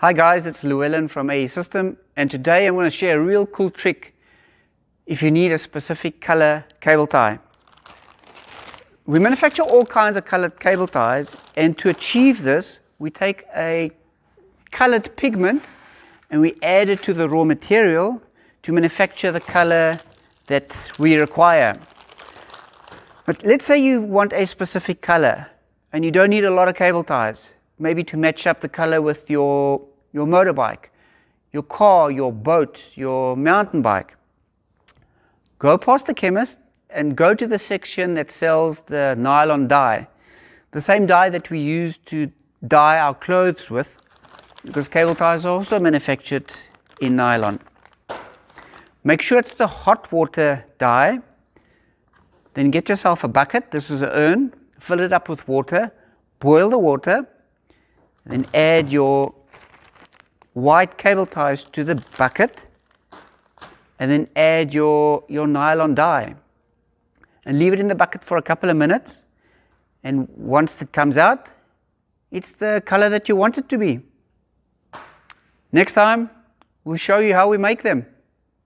Hi guys, it's Llewellyn from AE System, and today I'm going to share a real cool trick if you need a specific color cable tie. We manufacture all kinds of colored cable ties, and to achieve this we take a colored pigment and we add it to the raw material to manufacture the color that we require. But let's say you want a specific color and you don't need a lot of cable ties. Maybe to match up the color with your motorbike, your car, your boat, your mountain bike. Go past the chemist and go to the section that sells the nylon dye. The same dye that we use to dye our clothes with, because cable ties are also manufactured in nylon. Make sure it's the hot water dye. Then get yourself a bucket. This is an urn. Fill it up with water. Boil the water. Then add your white cable ties to the bucket, and then add your nylon dye and leave it in the bucket for a couple of minutes, and once it comes out, it's the color that you want it to be. Next time we'll show you how we make them.